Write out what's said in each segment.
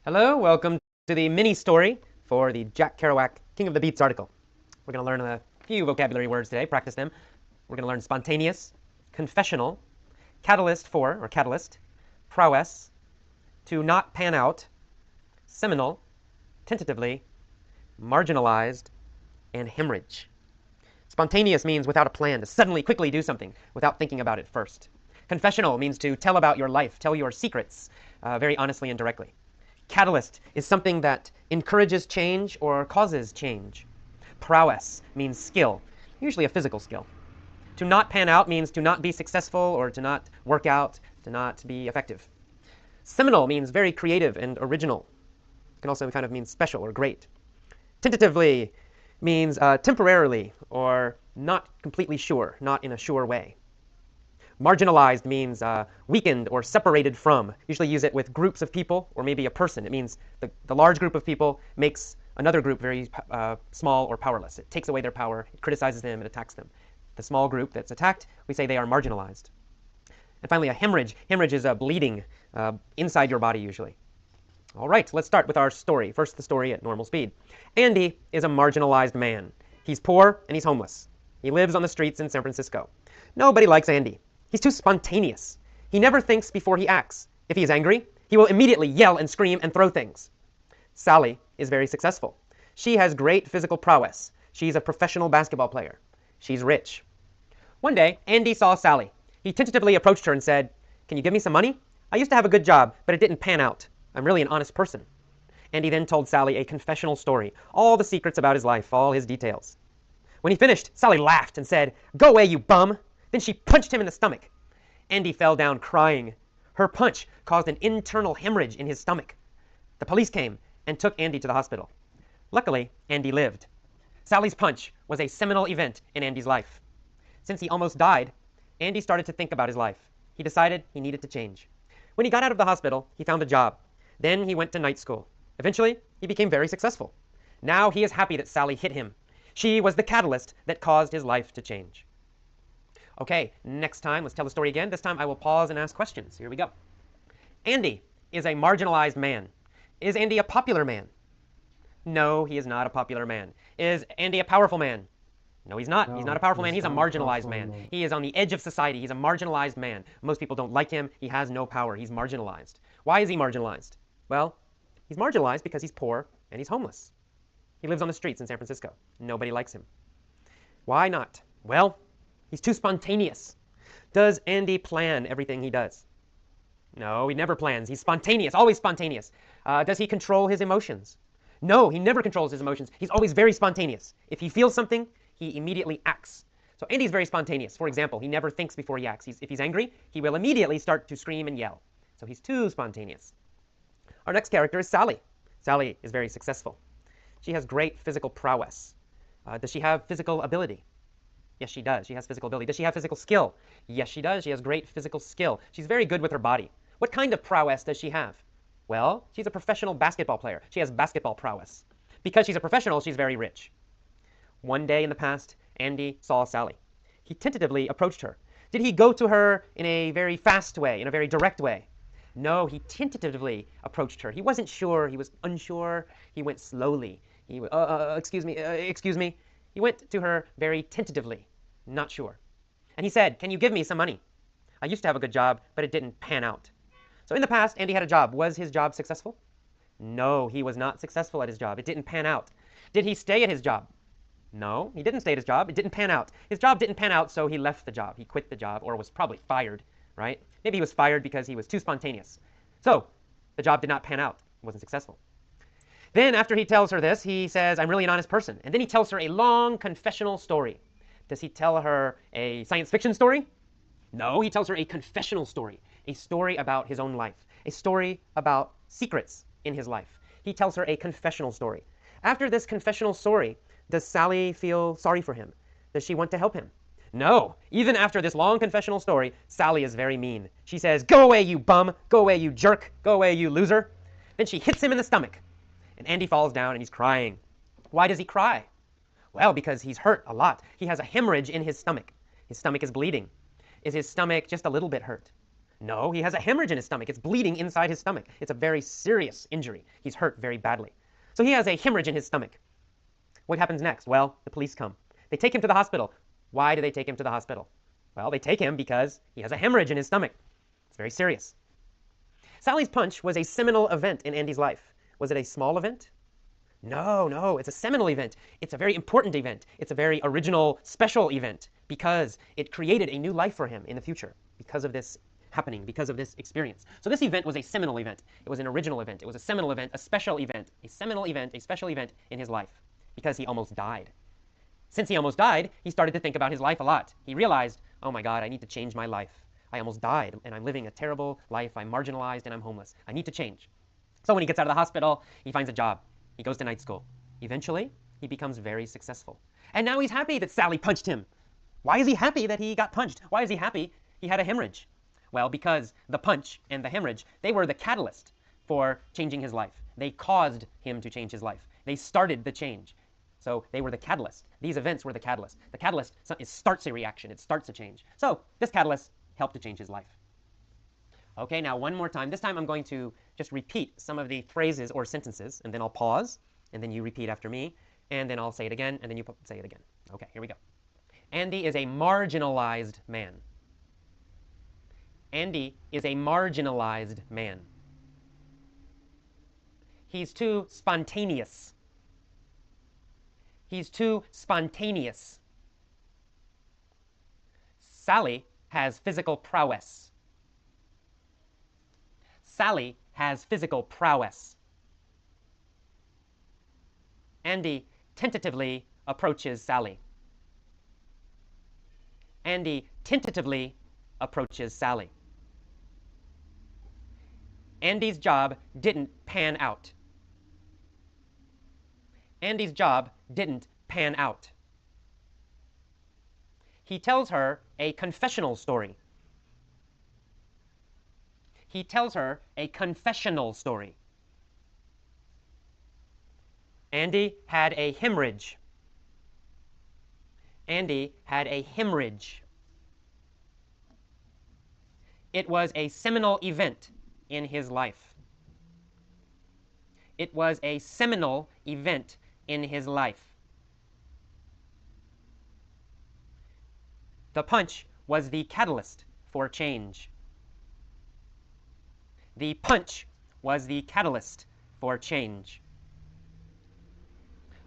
Hello, welcome to the mini story for the Jack Kerouac King of the Beats article. We're going to learn a few vocabulary words today, practice them. We're going to learn spontaneous, confessional, catalyst, prowess, to not pan out, seminal, tentatively, marginalized, and hemorrhage. Spontaneous means without a plan, to suddenly, quickly do something without thinking about it first. Confessional means to tell about your life, tell your secrets very honestly and directly. Catalyst is something that encourages change or causes change. Prowess means skill, usually a physical skill. To not pan out means to not be successful or to not work out, to not be effective. Seminal means very creative and original. It can also kind of mean special or great. Tentatively means temporarily or not completely sure, not in a sure way. Marginalized means weakened or separated from. Usually use it with groups of people or maybe a person. It means the large group of people makes another group very small or powerless. It takes away their power, it criticizes them, it attacks them. The small group that's attacked, we say they are marginalized. And finally, a hemorrhage. Hemorrhage is a bleeding inside your body usually. All right, let's start with our story. First, the story at normal speed. Andy is a marginalized man. He's poor and he's homeless. He lives on the streets in San Francisco. Nobody likes Andy. He's too spontaneous. He never thinks before he acts. If he is angry, he will immediately yell and scream and throw things. Sally is very successful. She has great physical prowess. She's a professional basketball player. She's rich. One day, Andy saw Sally. He tentatively approached her and said, "Can you give me some money? I used to have a good job, but it didn't pan out. I'm really an honest person." Andy then told Sally a confessional story, all the secrets about his life, all his details. When he finished, Sally laughed and said, "Go away, you bum." Then she punched him in the stomach. Andy fell down crying. Her punch caused an internal hemorrhage in his stomach. The police came and took Andy to the hospital. Luckily, Andy lived. Sally's punch was a seminal event in Andy's life. Since he almost died, Andy started to think about his life. He decided he needed to change. When he got out of the hospital, he found a job. Then he went to night school. Eventually, he became very successful. Now he is happy that Sally hit him. She was the catalyst that caused his life to change. Okay, next time, let's tell the story again. This time I will pause and ask questions. Here we go. Andy is a marginalized man. Is Andy a popular man? No, he is not a popular man. Is Andy a powerful man? No, he's not. He's not a powerful man. He's a marginalized man. He is on the edge of society. He's a marginalized man. Most people don't like him. He has no power. He's marginalized. Why is he marginalized? Well, he's marginalized because he's poor and he's homeless. He lives on the streets in San Francisco. Nobody likes him. Why not? Well, he's too spontaneous. Does Andy plan everything he does? No, he never plans. He's spontaneous, always spontaneous. Does he control his emotions? No, he never controls his emotions. He's always very spontaneous. If he feels something, he immediately acts. So Andy's very spontaneous. For example, he never thinks before he acts. If he's angry, he will immediately start to scream and yell. So he's too spontaneous. Our next character is Sally. Sally is very successful. She has great physical prowess. Does she have physical ability? Yes, she does. She has physical ability. Does she have physical skill? Yes, she does. She has great physical skill. She's very good with her body. What kind of prowess does she have? Well, she's a professional basketball player. She has basketball prowess. Because she's a professional, she's very rich. One day in the past, Andy saw Sally. He tentatively approached her. Did he go to her in a very fast way, in a very direct way? No, he tentatively approached her. He wasn't sure. He was unsure. He went slowly. Excuse me. He went to her very tentatively, not sure. And he said, "Can you give me some money? I used to have a good job, but it didn't pan out." So in the past, Andy had a job. Was his job successful? No, he was not successful at his job. It didn't pan out. Did he stay at his job? No, he didn't stay at his job. It didn't pan out. His job didn't pan out, so he left the job. He quit the job, or was probably fired, right? Maybe he was fired because he was too spontaneous. So the job did not pan out. It wasn't successful. Then after he tells her this, he says, "I'm really an honest person." And then he tells her a long confessional story. Does he tell her a science fiction story? No, he tells her a confessional story, a story about his own life, a story about secrets in his life. He tells her a confessional story. After this confessional story, does Sally feel sorry for him? Does she want to help him? No, even after this long confessional story, Sally is very mean. She says, "Go away, you bum. Go away, you jerk. Go away, you loser." Then she hits him in the stomach. And Andy falls down and he's crying. Why does he cry? Well, because he's hurt a lot. He has a hemorrhage in his stomach. His stomach is bleeding. Is his stomach just a little bit hurt? No, he has a hemorrhage in his stomach. It's bleeding inside his stomach. It's a very serious injury. He's hurt very badly. So he has a hemorrhage in his stomach. What happens next? Well, the police come. They take him to the hospital. Why do they take him to the hospital? Well, they take him because he has a hemorrhage in his stomach. It's very serious. Sally's punch was a seminal event in Andy's life. Was it a small event? No, no, it's a seminal event. It's a very important event. It's a very original, special event because it created a new life for him in the future because of this happening, because of this experience. So this event was a seminal event. It was an original event. It was a seminal event, a special event, a seminal event, a special event in his life because he almost died. Since he almost died, he started to think about his life a lot. He realized, oh my God, I need to change my life. I almost died, and I'm living a terrible life. I'm marginalized, and I'm homeless. I need to change. So when he gets out of the hospital, he finds a job. He goes to night school. Eventually, he becomes very successful. And now he's happy that Sally punched him. Why is he happy that he got punched? Why is he happy he had a hemorrhage? Well, because the punch and the hemorrhage, they were the catalyst for changing his life. They caused him to change his life. They started the change. So they were the catalyst. These events were the catalyst. The catalyst starts a reaction. It starts a change. So this catalyst helped to change his life. Okay, now one more time. This time I'm going to just repeat some of the phrases or sentences, and then I'll pause, and then you repeat after me, and then I'll say it again, and then you say it again. Okay, here we go. Andy is a marginalized man. Andy is a marginalized man. He's too spontaneous. He's too spontaneous. Sally has physical prowess. Sally has physical prowess. Andy tentatively approaches Sally. Andy tentatively approaches Sally. Andy's job didn't pan out. Andy's job didn't pan out. He tells her a confessional story. He tells her a confessional story. Andy had a hemorrhage. Andy had a hemorrhage. It was a seminal event in his life. It was a seminal event in his life. The punch was the catalyst for change. The punch was the catalyst for change.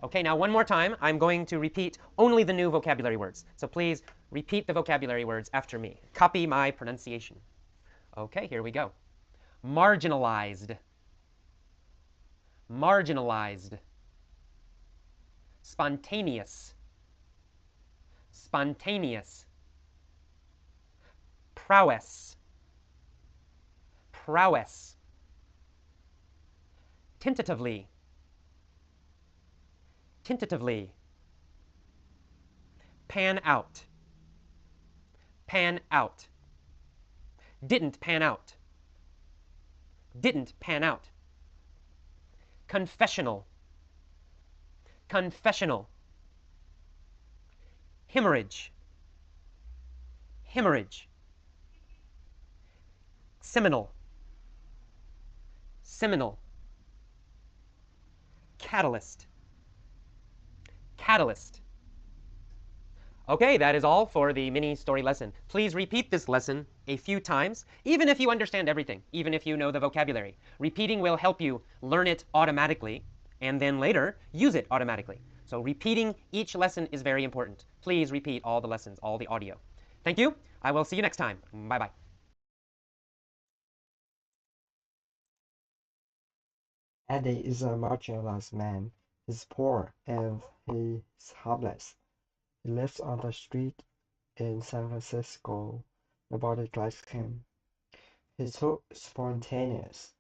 Okay, now one more time, I'm going to repeat only the new vocabulary words. So please repeat the vocabulary words after me. Copy my pronunciation. Okay, here we go. Marginalized. Marginalized. Spontaneous. Spontaneous. Prowess. Prowess. Tentatively. Tentatively. Pan out. Pan out. Didn't pan out. Didn't pan out. Confessional. Confessional. Hemorrhage. Hemorrhage. Seminal. Seminal. Catalyst. Catalyst. Okay, that is all for the mini story lesson. Please repeat this lesson a few times, even if you understand everything, even if you know the vocabulary. Repeating will help you learn it automatically, and then later use it automatically. So repeating each lesson is very important. Please repeat all the lessons, all the audio. Thank you. I will see you next time. Bye-bye. Eddie is a marginalized man. He's poor and he's homeless. He lives on the street in San Francisco. Nobody likes him. He's so spontaneous.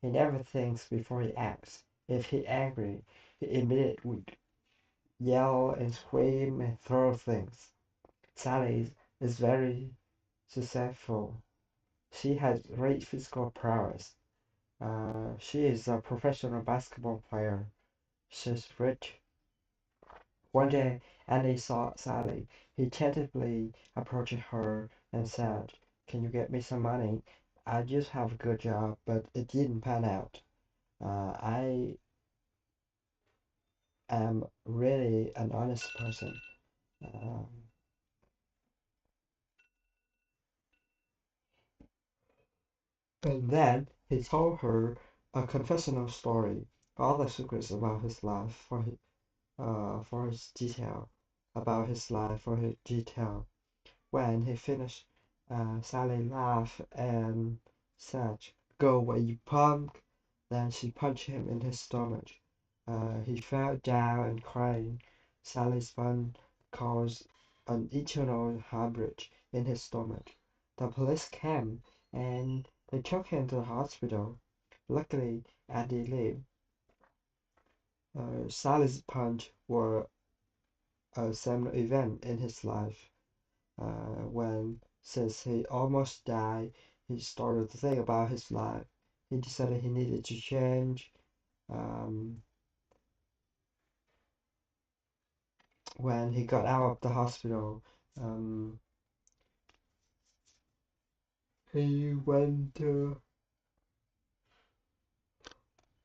He never thinks before he acts. If he's angry, he immediately would yell and scream and throw things. Sally is very successful. She has great physical prowess. She is a professional basketball player. She's rich. One day, Andy saw Sally. He tentatively approached her and said, can you get me some money? I just have a good job, but it didn't pan out. I am really an honest person. Um, and then he told her a confessional story, all the secrets about his life for his detail, about his life for his detail. When he finished, Sally laughed and said, "Go away, you punk!" Then she punched him in his stomach. He fell down and crying. Sally's fun caused an eternal hemorrhage in his stomach. The police came and they took him to the hospital. Luckily, Eddie lived. Sally's punch were a seminal event in his life. When, since he almost died, he started to think about his life. He decided he needed to change. Um, when he got out of the hospital, um, he went to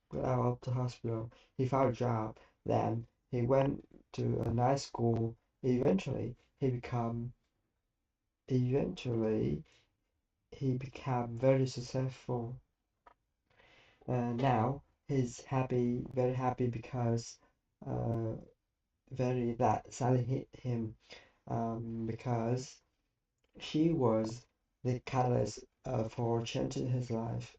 got out of the hospital. He found a job. Then he went to a nice school. Eventually, he become eventually he became very successful. Now he's happy, very happy because uh, very that Sally hit him because she was the catalyst for changing his life.